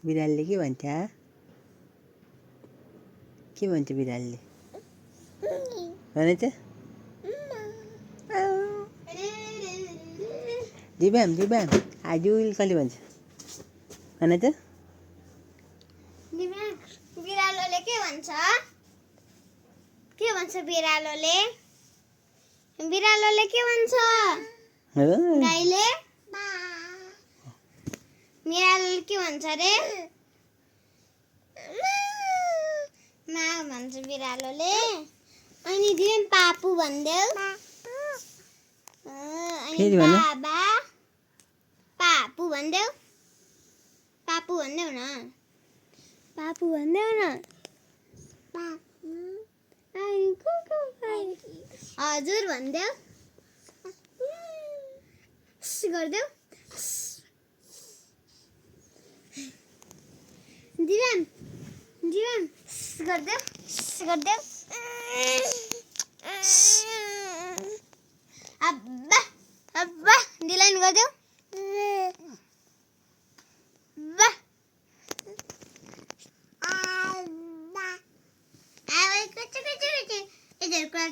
बिरालोले के भन्छ बिरालोले भन त दिव्याम हजुर कसले भन्छ भन त बिरालोले के भन्छ बिरालोले के भन्छ गाईले बिरालोले के भन्छ रे मा भन्छ बिरालोले अनि दिम पापु भन्देऊ अनि बाबा पापु भन्देऊ न हजुर भन्देऊ गर्देऊ दिवान गर्देऊ अब्बा दिलाइन गर्देऊ इधर कुरा